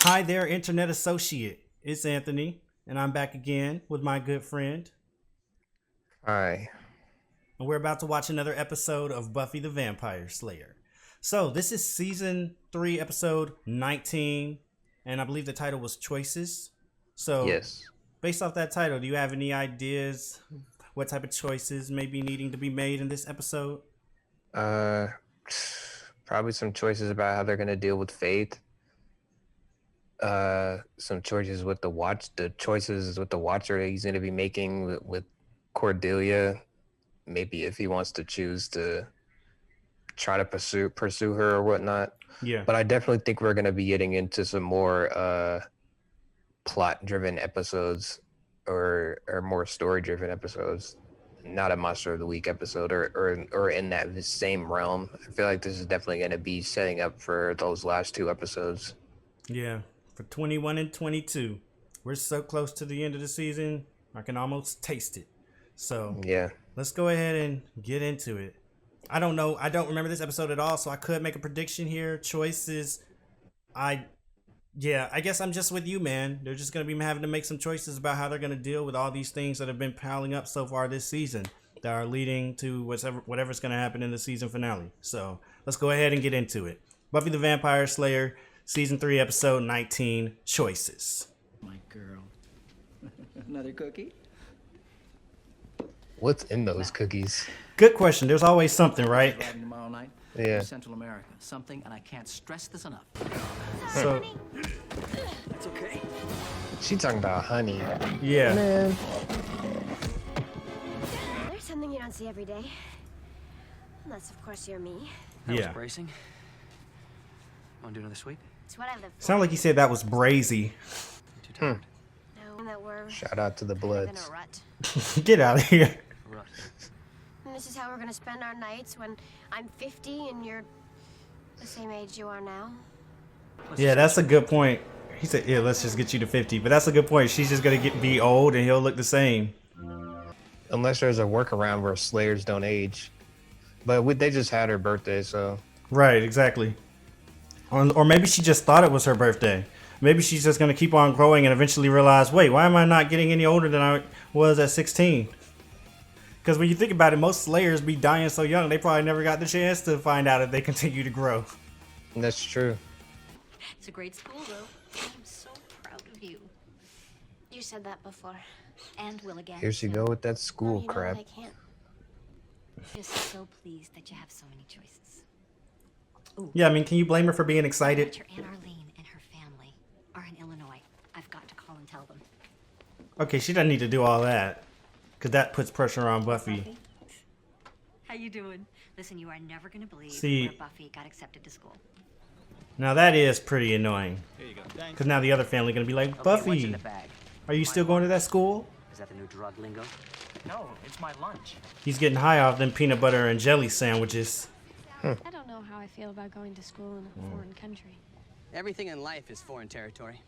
Hi there, internet associate. It's Anthony, and I'm back again with my good friend. Hi. And we're about to watch another episode of Buffy the Vampire Slayer. So, this is season 3, episode 19, and I believe the title was Choices. So, Yes. based off that title, do you have any ideas what type of choices may be needing to be made in this episode? Uh, Probably some choices about how they're gonna deal with Faith. Some choices with the choices with the Watcher that he's gonna be making with Cordelia. Maybe if he wants to choose to try to pursue her or whatnot. Yeah. But I definitely think we're gonna be getting into some more plot driven episodes or more story driven episodes. Not a monster of the week episode or in that same realm. I feel like this is definitely going to be setting up for those last two episodes. Yeah. For 21 and 22. We're so close to the end of the season, I can almost taste it. So, Yeah. let's go ahead and get into it. I don't know. I don't remember this episode at all, so I could make a prediction here. Choices. I guess I'm just with you, man. They're just going to be having to make some choices about how they're going to deal with all these things that have been piling up so far this season that are leading to whatever's going to happen in the season finale. So let's go ahead and get into it. Buffy the Vampire Slayer, season 3, episode 19, Choices. My girl. Another cookie? What's in those cookies? Good question. There's always something, right? Driving tomorrow night? Yeah. Central America. Something, and I can't stress this enough. So, It's okay. She talking about honey. yeah. Man. There's something you don't see every day. Unless, of course, you're me. That Yeah. was bracing. Want to do another sweep? It's what I live for. Sound like he said that was brazy. Too tired. No, that we're Shout out to the kind of in Bloods. a rut. Get out of here. Rut. And this is how we're gonna spend our nights when I'm 50 and you're the same age you are now. Yeah, that's a good point. He said, yeah, let's just get you to 50. But that's a good point. She's just going to be old and he'll look the same. Unless there's a workaround where Slayers don't age. But they just had her birthday, so. Right, exactly. Or maybe she just thought it was her birthday. Maybe she's just going to keep on growing and eventually realize, wait, why am I not getting any older than I was at 16? Because when you think about it, most Slayers be dying so young, they probably never got the chance to find out if they continue to grow. That's true. It's a great school, though. I'm so proud of you. You said that before. And will again. Here she go with that school You know crap. what, I can't. Just so pleased that you have so many choices. Yeah, I mean, can you blame her for being excited? But your Aunt Arlene and her family are in Illinois. I've got to call and tell them. Okay, she doesn't need to do all that. Because that puts pressure on Buffy. How you doing? Listen, you are never going to believe See- where Buffy got accepted to school. Now that is pretty annoying. Here you go. Thanks. Because now the other family going to be like, Okay, what's in Buffy, the bag? are you still going to that school? Is that the new drug lingo? No, it's my lunch. He's getting high off them peanut butter and jelly sandwiches. I don't know how I feel about going to school in a foreign country. Everything in life is foreign territory.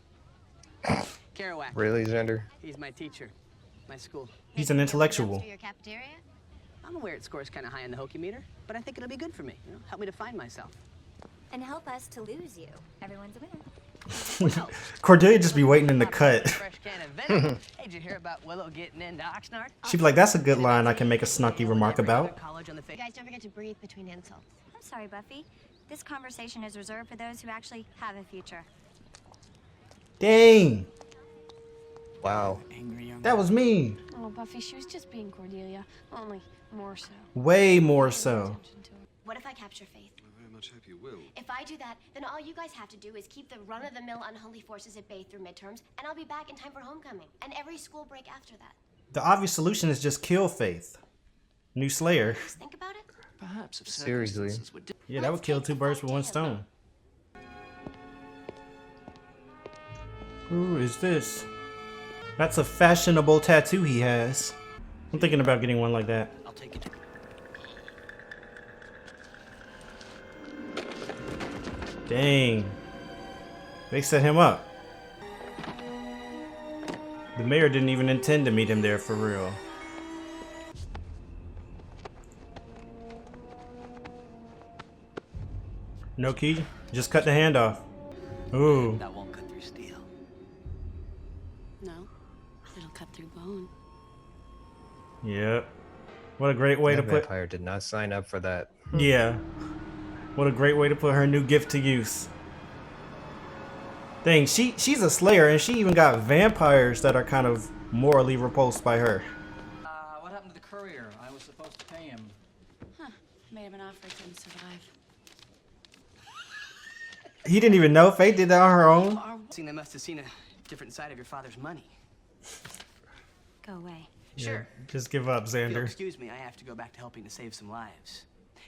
Kerouac, Really, Xander? he's my teacher, my school. He's an intellectual. Your cafeteria? I'm aware it scores kind of high in the hokey meter, but I think it'll be good for me. Help me to find myself. And help us to lose you. Everyone's a winner. Cordelia just be waiting in the cut. Fresh can of venom. Hey, did you hear about Willow getting into Oxnard? She'd be like, that's a good line I can make a snarky remark about. College on the You guys don't forget to breathe between insults. I'm sorry, Buffy. This conversation is reserved for those who actually have a future. Dang, Wow. Angry young that was mean. Oh, Buffy, she was just being Cordelia, only more so. Way more Pay so. attention to her. What if I capture Faith? I very much hope you will. If I do that, then all you guys have to do is keep the run-of-the-mill unholy forces at bay through midterms, and I'll be back in time for homecoming, and every school break after that. The obvious solution is just kill Faith. New Slayer. Just think about it. Perhaps if Seriously. circumstances were different. Yeah, that would kill two birds with one stone. Who is this? That's a fashionable tattoo he has. I'm thinking about getting one like that. I'll take it. Dang. They set him up. The mayor didn't even intend to meet him there for real. No key? Just cut the hand off. Ooh. That won't cut through No, it'll cut through bone. Yep. What a great way to That put. vampire did not sign up for that. Yeah. What a great way to put her new gift to use. Dang, she's a slayer, and she even got vampires that are kind of morally repulsed by her. What happened to the courier? I was supposed to pay him. Huh. Made him an offer he couldn't survive. He didn't even know. Faith did that on her own. They must have seen a different side of your father's money. Go away. Sure. Just give up, If you'll Xander. excuse me, I have to go back to helping to save some lives.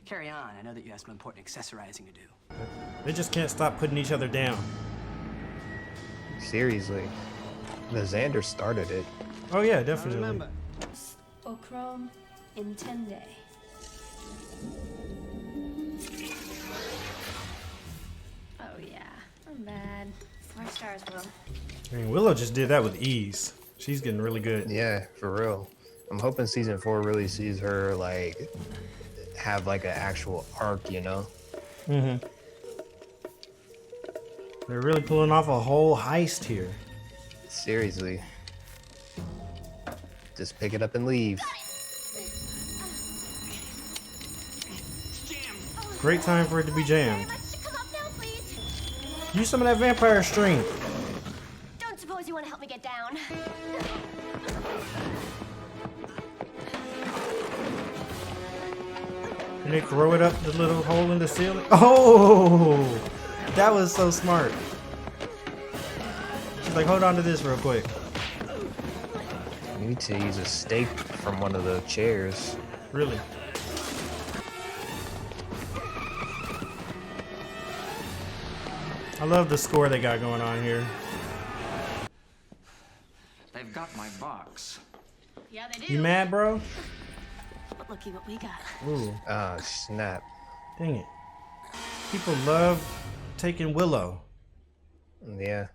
Carry on. I know that you have some important accessorizing to do. They just can't stop putting each other down. Seriously. The Xander started it. Oh yeah, definitely. Remember, Ochrome intende. Oh yeah, I'm bad. 4 stars, Will. I mean, Willow just did that with ease. She's getting really good. Yeah, for real. I'm hoping season 4 really sees her like have like an actual arc, you know? Mm-hmm. They're really pulling off a whole heist here. Seriously. Just pick it up and leave. Great time for it to be jammed. Let's come up now, please. Use some of that vampire string. Don't suppose you want to help me get down? And they throw it up the little hole in the ceiling. Oh, that was so smart. She's like, hold on to this real quick. You need to use a stake from one of the chairs. Really. I love the score they got going on here. They've got my box. Yeah, they do. You mad, bro? But looky what we got. Ooh, Ah, snap. dang it. People love taking Willow. Yeah.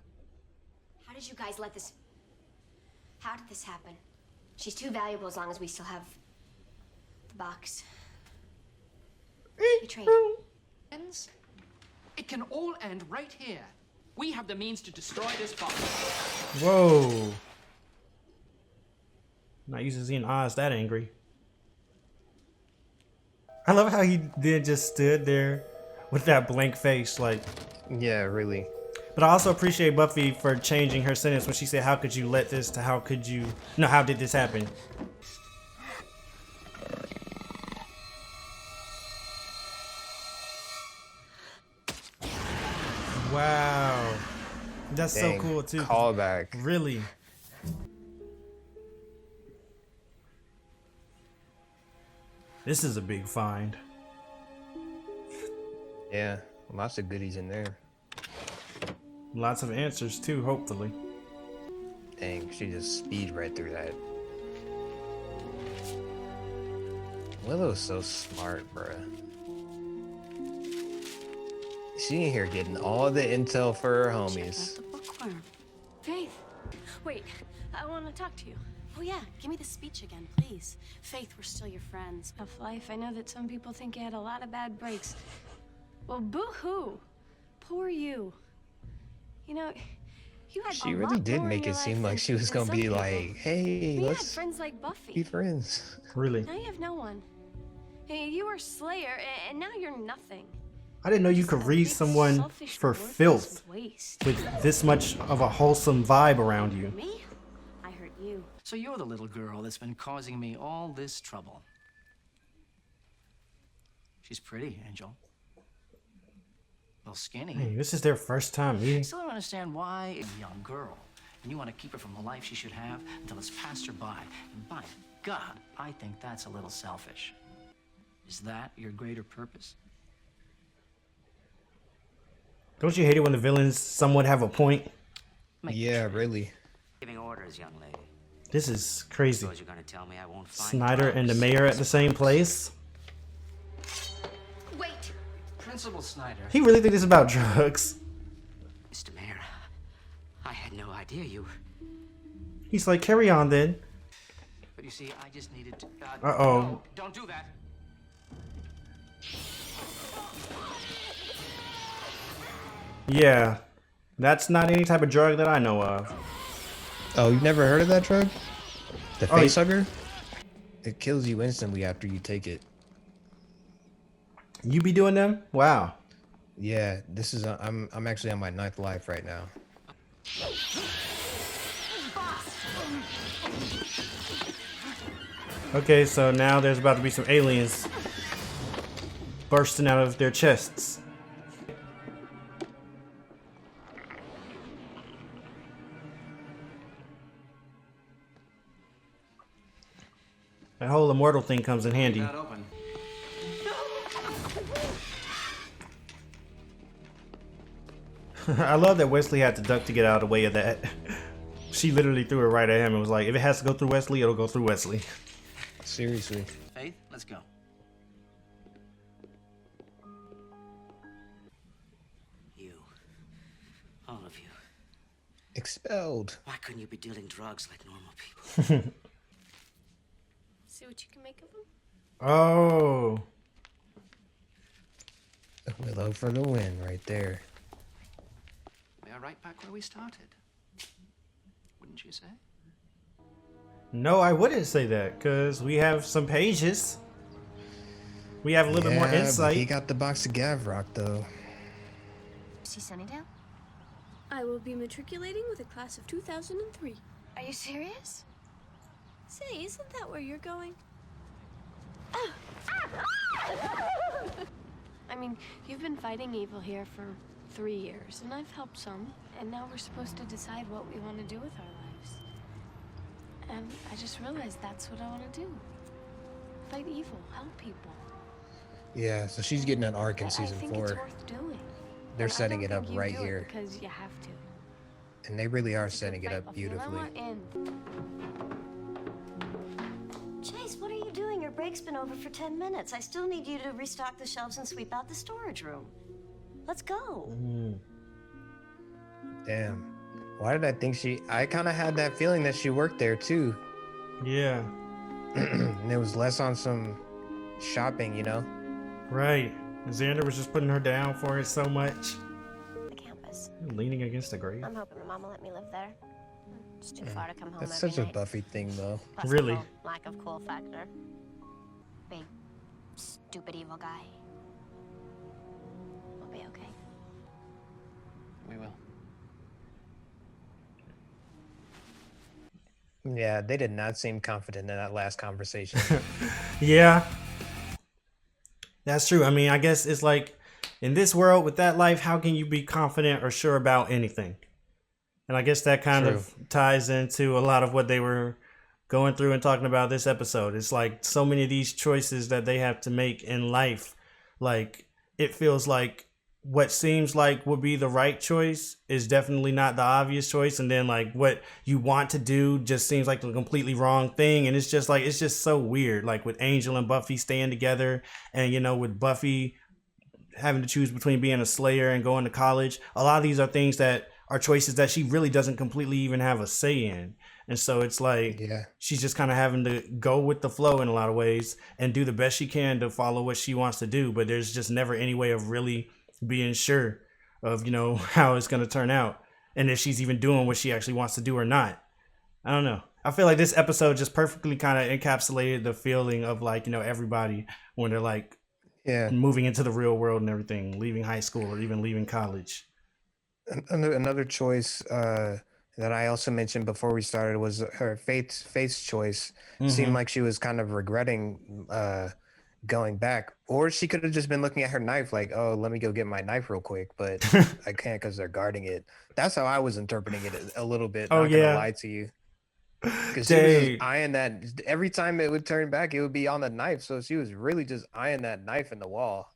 How did you guys let this... How did this happen? She's too valuable as long as we still have... the box. Betrayed. Ends? It can all end right here. We have the means to destroy this box. Whoa. Not used to seeing Oz that angry. I love how he then just stood there with that blank face, like. Yeah, really. But I also appreciate Buffy for changing her sentence when she said, "How could you let this?" to "How could you?" No, how did this happen? Wow, that's Dang, so cool too. Callback. Really. This is a big find. Yeah, lots of goodies in there. Lots of answers too, hopefully. Dang, she just speed right through that. Willow's so smart, bruh. She in here getting all the intel for her homies. The bookworm. Faith, wait, I want to talk to you. Oh yeah, give me the speech again, please. Faith, we're still your friends. Tough life. I know that some people think you had a lot of bad breaks. Well, boo-hoo. Poor you. You know, you had She a really lot did more in make your it life seem like than- she was than gonna some be people. like, hey, We had let's friends like be Buffy. friends. Really. Now you have no one. Hey, you were Slayer, and now you're nothing. I didn't know you Just could a read big, someone selfish, for worthless filth waste. with this much of a wholesome vibe around you. Me? I hurt you. So you're the little girl that's been causing me all this trouble. She's pretty, Angel. A little skinny. Hey, this is their first time meeting. Still don't understand why a young girl, and you want to keep her from the life she should have until it's passed her by. And by God, I think that's a little selfish. Is that your greater purpose? Don't you hate it when the villains somewhat have a point? Yeah, really. Giving orders, young lady. This is crazy. Suppose you're gonna tell me I won't find Snyder and the drugs. mayor at the same place. Wait! Principal Snyder. He really think this is about drugs. Mr. Mayor, I had no idea you. He's like, carry on then. But you see, I just needed to. Uh-oh. No, don't do that. Yeah, that's not any type of drug that I know of. Oh, you've never heard of that drug? The Oh, face hugger? It kills you instantly after you take it. you be doing them? Wow. Yeah, this is I'm actually on my 9th life right now. Okay, so now there's about to be some aliens bursting out of their chests. That whole immortal thing comes in handy. Not open. I love that Wesley had to duck to get out of the way of that. She literally threw it right at him and was like, if it has to go through Wesley, it'll go through Wesley. Seriously. Faith, let's go. You. All of you. Expelled. Why couldn't you be dealing drugs like normal people? See what you can make of them? Oh. Willow for the win right there. We are right back where we started. Wouldn't you say? No, I wouldn't say that, because we have some pages. We have a little bit more But he insight. got the box of Gavrock though. See Sunnydale? I will be matriculating with a class of 2003. Are you serious? Say, isn't that where you're going? I mean, you've been fighting evil here for 3 years, and I've helped some, and now we're supposed to decide what we want to do with our lives. And I just realized that's what I want to do. Fight evil, help people. Yeah, so she's getting an arc in I season think 4. it's worth doing. They're And I setting don't it up think you right do it here. because you have to. And they really are It's a good setting it fight, up Buffy, and I beautifully. want in. Chase, what are you doing? Your break's been over for 10 minutes. I still need you to restock the shelves and sweep out the storage room. Let's go. Damn. Why did I think I kind of had that feeling that she worked there too. Yeah, And it was less on some shopping, you know? right. Xander was just putting her down for it so much. The campus. Leaning against the grave. I'm hoping Mom will let me live there. It's too far to come home That's every such a night. Buffy thing though. Plus Really? the whole lack of cool factor. Big, stupid, evil guy. We'll be okay. We will. Yeah, they did not seem confident in that last conversation. Yeah, that's true. I mean, I guess it's like in this world with that life, how can you be confident or sure about anything? And I guess that kind of ties into a lot of what they were going through and talking about this episode. It's like so many of these choices that they have to make in life. Like it feels like what seems like would be the right choice is definitely not the obvious choice. And then like what you want to do just seems like the completely wrong thing. And it's just like, it's just so weird. Like with Angel and Buffy staying together and, you know, with Buffy having to choose between being a Slayer and going to college. A lot of these are things that are choices that she really doesn't completely even have a say in. And so it's like she's just kind of having to go with the flow in a lot of ways and do the best she can to follow what she wants to do. But there's just never any way of really being sure of, you know, how it's going to turn out and if she's even doing what she actually wants to do or not. I don't know. I feel like this episode just perfectly kind of encapsulated the feeling of like, you know, everybody when they're like moving into the real world and everything, leaving high school or even leaving college. Another choice that I also mentioned before we started was her Faith's choice. Seemed like she was kind of regretting going back, or she could have just been looking at her knife like, oh, let me go get my knife real quick, but I can't because they're guarding it. That's how I was interpreting it a little bit. Oh, not gonna lie to you, because she was just eyeing that. Every time it would turn back, it would be on the knife, so she was really just eyeing that knife in the wall.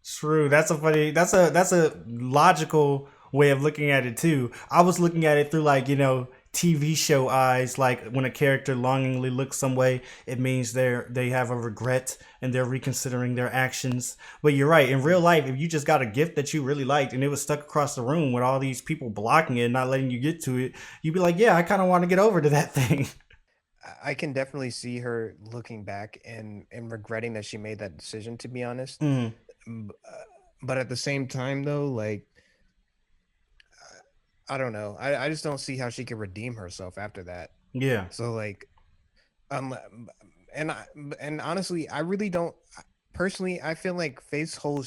True. That's a logical way of looking at it too. I was looking at it through like, you know, TV show eyes. Like when a character longingly looks some way, it means they have a regret and they're reconsidering their actions. But you're right. In real life, if you just got a gift that you really liked and it was stuck across the room with all these people blocking it and not letting you get to it, you'd be like, yeah, I kind of want to get over to that thing. I can definitely see her looking back and regretting that she made that decision, to be honest. But at the same time, though, like I don't know. I just don't see how she could redeem herself after that. Yeah. So like, um, and I, and honestly, I really don't. Personally, I feel like Faith's whole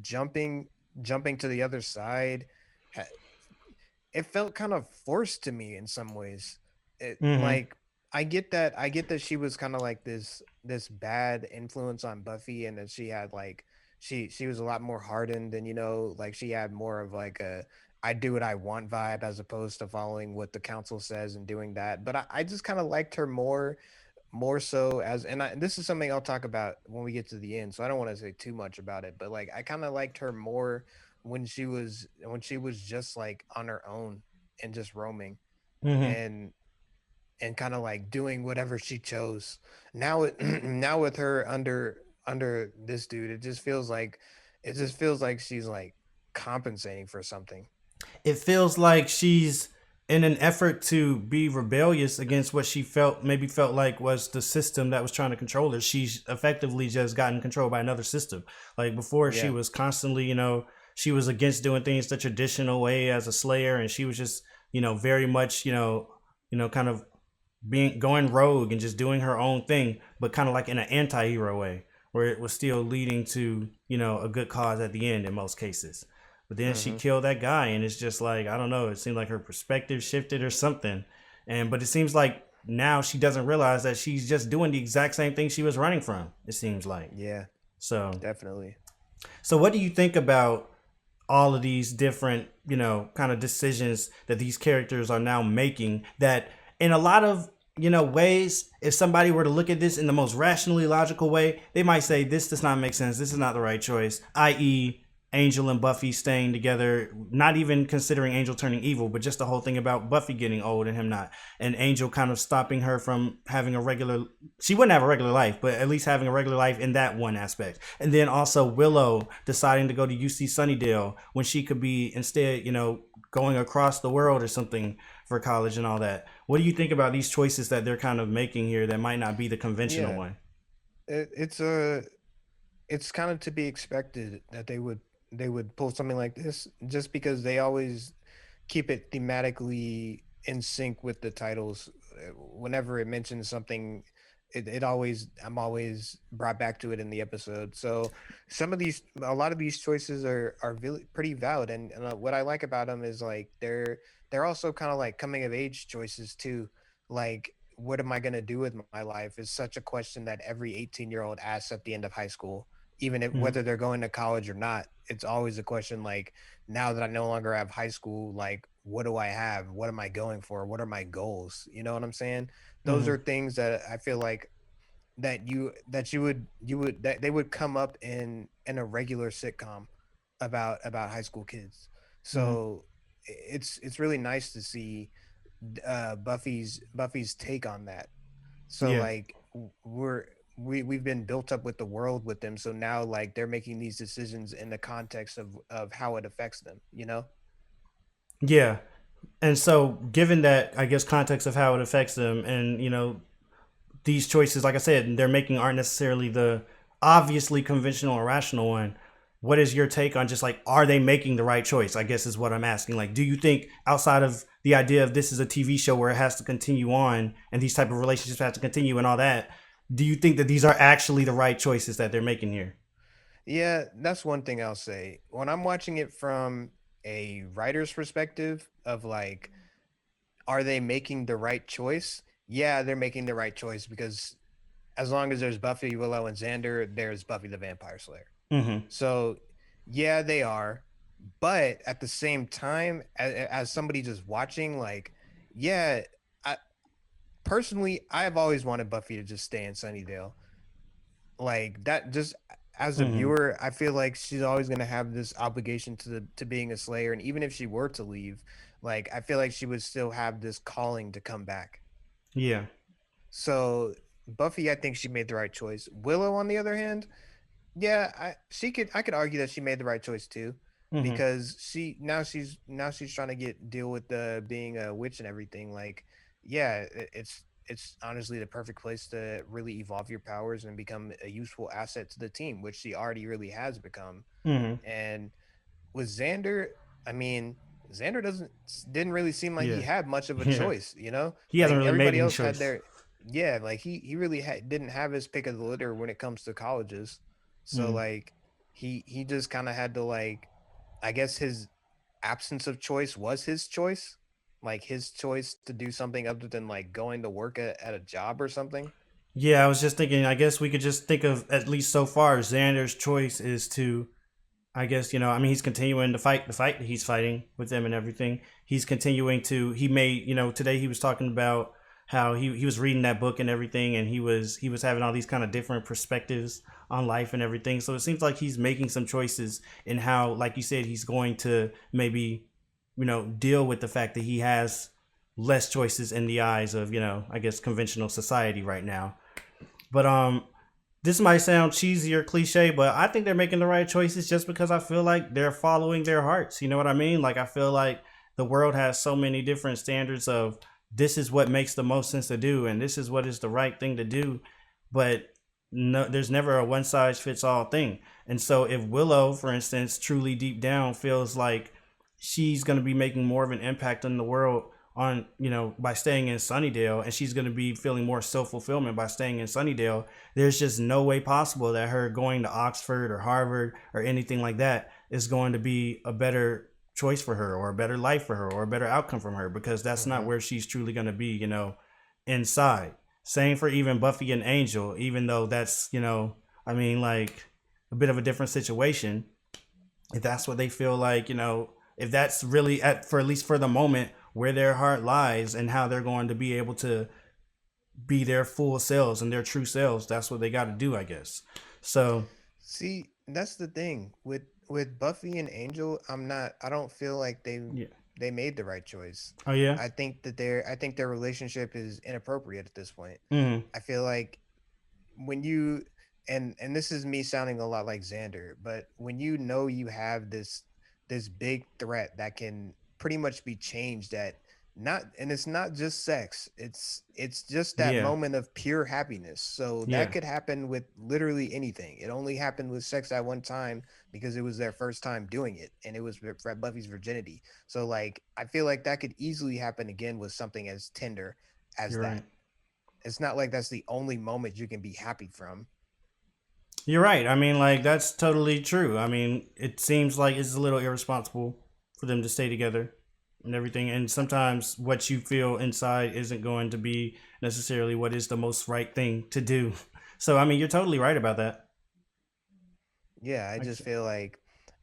jumping jumping to the other side, ha- it felt kind of forced to me in some ways. It Mm-hmm. like I get that she was kind of like this bad influence on Buffy, and that she had like she was a lot more hardened, and like she had more of like a I do what I want vibe as opposed to following what the council says and doing that. But I just kind of liked her more so as and this is something I'll talk about when we get to the end, so I don't want to say too much about it, but like I kind of liked her more when she was just like on her own and just roaming Mm-hmm. and kind of like doing whatever she chose. Now now with her under this dude, it just feels like she's like compensating for something. It feels like she's in an effort to be rebellious against what she felt like was the system that was trying to control her. She's effectively just gotten controlled by another system. Like before, she Yeah. was constantly, she was against doing things the traditional way as a slayer, and she was just, very much, kind of being going rogue and just doing her own thing, but kind of like in an anti-hero way, where it was still leading to a good cause at the end in most cases. But then she Hmm. killed that guy, and it's just like I don't know. It seemed like her perspective shifted or something, and but it seems like now she doesn't realize that she's just doing the exact same thing she was running from. It seems like Yeah, so. definitely. So what do you think about all of these different, kind of decisions that these characters are now making that in a lot of, ways, if somebody were to look at this in the most rationally logical way, they might say this does not make sense. This is not the right choice, i.e. Angel and Buffy staying together, not even considering Angel turning evil, but just the whole thing about Buffy getting old and him not, and Angel kind of stopping her from having a regular, she wouldn't have a regular life, but at least having a regular life in that one aspect. And then also Willow deciding to go to UC Sunnydale when she could be instead, going across the world or something for college and all that. What do you think about these choices that they're kind of making here that might not be the conventional Yeah, one? it's kind of to be expected that they would pull something like this just because they always keep it thematically in sync with the titles. Whenever it mentions something, it always I'm always brought back to it in the episode. So a lot of these choices are really pretty valid, and what I like about them is like they're also kind of like coming of age choices too. Like, what am I going to do with my life is such a question that every 18-year-old asks at the end of high school, even if Mm-hmm. whether they're going to college or not. It's always a question like, now that I no longer have high school, like, what do I have? What am I going for? What are my goals? You know what I'm saying? Those Mm-hmm. are things that I feel like that that they would come up in a regular sitcom about high school kids. Mm-hmm. So it's really nice to see Buffy's take on that. So Yeah. like we've been built up with the world with them, so now like they're making these decisions in the context of how it affects them, you know. Yeah. And so, given that, I guess, context of how it affects them, and these choices, like I said, they're making aren't necessarily the obviously conventional or rational one. What is your take on just like, are they making the right choice? I guess is what I'm asking. Like, do you think outside of the idea of this is a TV show where it has to continue on and these type of relationships have to continue and all that, do you think that these are actually the right choices that they're making here? Yeah, that's one thing I'll say. When I'm watching it from a writer's perspective of like, are they making the right choice? Yeah, they're making the right choice because as long as there's Buffy, Willow, and Xander, there's Buffy the Vampire Slayer. Mm-hmm. So, yeah, they are. But at the same time, as somebody just watching, like, yeah, I personally, I've always wanted Buffy to just stay in Sunnydale. Like that, just as a Mm-hmm. viewer, I feel like she's always gonna have this obligation to being a Slayer, and even if she were to leave, like I feel like she would still have this calling to come back. Yeah. So Buffy, I think she made the right choice. Willow, on the other hand, yeah, I could argue that she made the right choice too, Mm-hmm. because she's trying to deal with the being a witch and everything. Like, yeah, it's honestly the perfect place to really evolve your powers and become a useful asset to the team, which she already really has become. Mm-hmm. And with Xander, I mean, Xander didn't really seem like he Yeah, had much of a yeah. choice, you know? He hasn't Like really made everybody any else had choice. their yeah, like he really didn't have his pick of the litter when it comes to colleges. So Mm. like he just kind of had to like I guess his absence of choice was his choice. Like his choice to do something other than like going to work at a job or something. Yeah, I was just thinking. I guess we could just think of at least so far. Xander's choice is to, I guess I mean, he's continuing to fight the fight that he's fighting with them and everything. He's continuing to. He made today he was talking about how he was reading that book and everything, and he was having all these kind of different perspectives on life and everything. So it seems like he's making some choices in how, like you said, he's going to maybe deal with the fact that he has less choices in the eyes of I guess conventional society right now. But this might sound cheesy or cliche, but I think they're making the right choices just because I feel like they're following their hearts. You know what I mean? Like I feel like the world has so many different standards of this is what makes the most sense to do and this is what is the right thing to do, but no, there's never a one size fits all thing. And so if Willow, for instance, truly deep down feels like she's going to be making more of an impact on the world on by staying in Sunnydale, and she's going to be feeling more self-fulfillment by staying in Sunnydale, there's just no way possible that her going to Oxford or Harvard or anything like that is going to be a better choice for her or a better life for her or a better outcome from her, because that's not Hmm. where she's truly going to be inside. Same for even Buffy and Angel, even though that's I mean, like, a bit of a different situation. If that's what they feel like, if that's really at least for the moment where their heart lies and how they're going to be able to be their full selves and their true selves, that's what they got to do, I guess. So See, that's the thing with Buffy and Angel. I don't feel like yeah. they made the right choice. Oh yeah. I think their relationship is inappropriate at this point. Mm-hmm. I feel like when you and this is me sounding a lot like Xander, but when you know you have this big threat that can pretty much be changed at not and it's not just sex. It's just that Yeah. moment of pure happiness. So that Yeah. could happen with literally anything. It only happened with sex at one time because it was their first time doing it and it was for Buffy's virginity. So like I feel like that could easily happen again with something as tender as You're right. that. It's not like that's the only moment you can be happy from. You're right. I mean, like, that's totally true. I mean, it seems like it's a little irresponsible for them to stay together and everything. And sometimes what you feel inside isn't going to be necessarily what is the most right thing to do. So, I mean, you're totally right about that. Yeah, Like,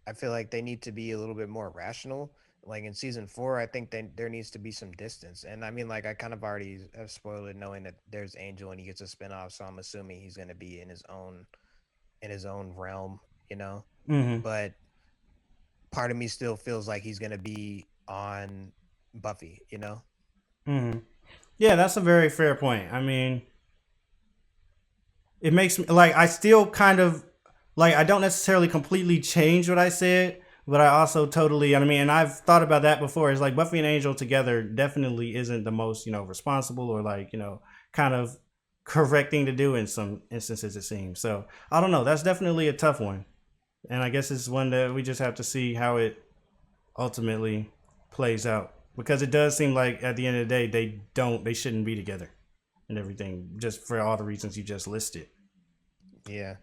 I feel like they need to be a little bit more rational. Like in season 4, I think there needs to be some distance. And I mean, like I kind of already have spoiled it, knowing that there's Angel and he gets a spinoff, so I'm assuming he's going to be in his own realm, you know. mm-hmm, But part of me still feels like he's going to be on Buffy, you know. mm-hmm. Yeah, that's a very fair point. I mean, it makes me like I still kind of like I don't necessarily completely change what I said, but I also totally, I mean, and I've thought about that before. It's like Buffy and Angel together definitely isn't the most responsible or like kind of correct thing to do in some instances, it seems. So I don't know. That's definitely a tough one, and I guess it's one that we just have to see how it ultimately plays out, because it does seem like at the end of the day they shouldn't be together and everything, just for all the reasons you just listed. Yeah.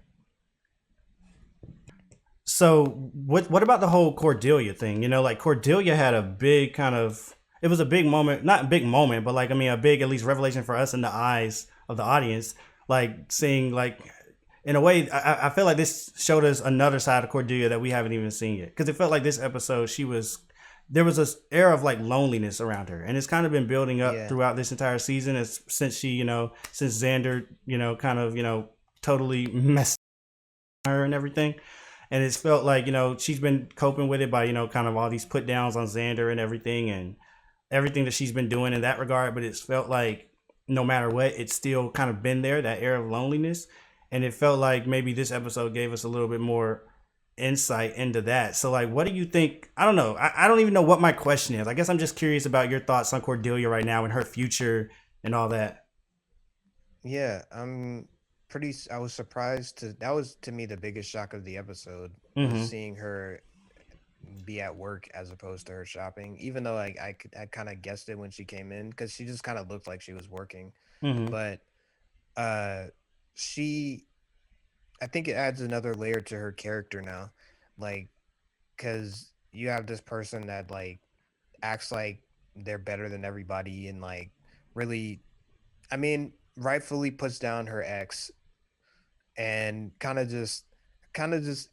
So what about the whole Cordelia thing? Like Cordelia had a big kind of, it was a big moment, not a big moment, but like I mean a big at least revelation for us in the eyes of the audience. Like seeing like in a way, I feel like this showed us another side of Cordelia that we haven't even seen yet. Because it felt like this episode there was this air of like loneliness around her, and it's kind of been building up Yeah. throughout this entire season. As since she since Xander kind of totally messed her and everything. And it's felt like she's been coping with it by kind of all these put downs on Xander and everything that she's been doing in that regard. But it's felt like no matter what, it's still kind of been there, that air of loneliness. And it felt like maybe this episode gave us a little bit more insight into that. So like, what do you think? I don't know. I don't even know what my question is. I guess I'm just curious about your thoughts on Cordelia right now and her future and all that. Yeah, I was surprised to that was to me the biggest shock of the episode was Mm-hmm. seeing her be at work as opposed to her shopping. Even though I kind of guessed it when she came in because she just kind of looked like she was working. Mm-hmm. But uh, she, I think it adds another layer to her character now, like because you have this person that like acts like they're better than everybody and like really, I mean, rightfully puts down her ex and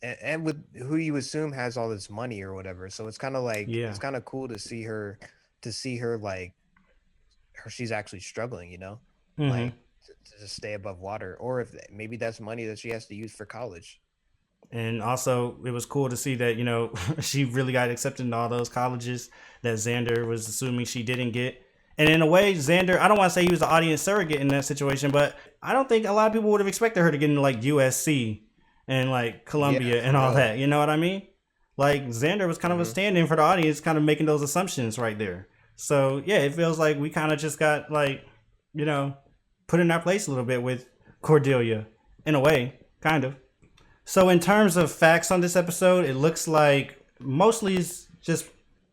and with who you assume has all this money or whatever. So it's kind of like Yeah. it's kind of cool to see her like her she's actually struggling, you know, Mm-hmm. like to just stay above water, or if maybe that's money that she has to use for college. And also, it was cool to see that, you know, she really got accepted in all those colleges that Xander was assuming she didn't get. And in a way, Xander, I don't want to say he was the audience surrogate in that situation, but I don't think a lot of people would have expected her to get into like USC and like Yeah, Columbia for and all real. that. You know what I mean? Like Xander was kind of a Hmm. stand in for the audience, kind of making those assumptions right there. So yeah, it feels like we kind of just got like, you know, put in our place a little bit with Cordelia in a way, kind of. So in terms of facts on this episode, it looks like mostly is just,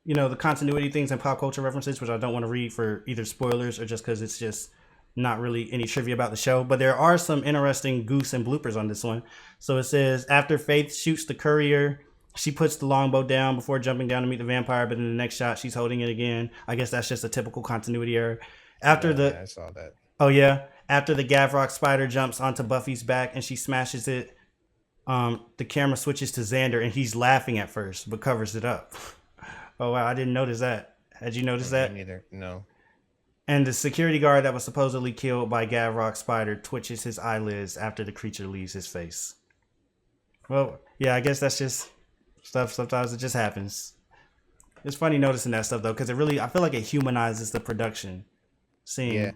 you know, the continuity things and pop culture references, which I don't want to read for either spoilers or just because it's just not really any trivia about the show. But there are some interesting goose and bloopers on this one. So it says after Faith shoots the courier, she puts the longbow down before jumping down to meet the vampire, but in the next shot she's holding it again. I guess that's just a typical continuity error. After Yeah, the yeah, I saw that. Oh yeah, after the Gavrock spider jumps onto Buffy's back and she smashes it, the camera switches to Xander and he's laughing at first, but covers it up. Oh wow, I didn't notice that. Had you noticed Me that? neither. No. And the security guard that was supposedly killed by Gavrock Spider twitches his eyelids after the creature leaves his face. Well, yeah, I guess that's just stuff. Sometimes it just happens. It's funny noticing that stuff though, because it really, I feel like it humanizes the production. Yeah.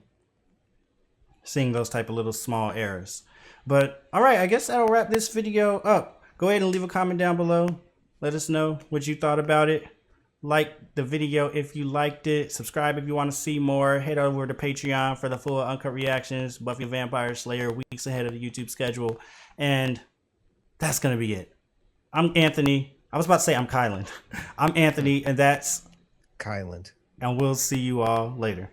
Seeing those type of little small errors. But all right, I guess that'll wrap this video up. Go ahead and leave a comment down below. Let us know what you thought about it. Like the video if you liked it. Subscribe if you want to see more. Head over to Patreon for the full uncut reactions. Buffy the Vampire Slayer weeks ahead of the YouTube schedule. And that's going to be it. I'm Anthony. I was about to say I'm Kylan. I'm Anthony, and that's... Kyland. And we'll see you all later.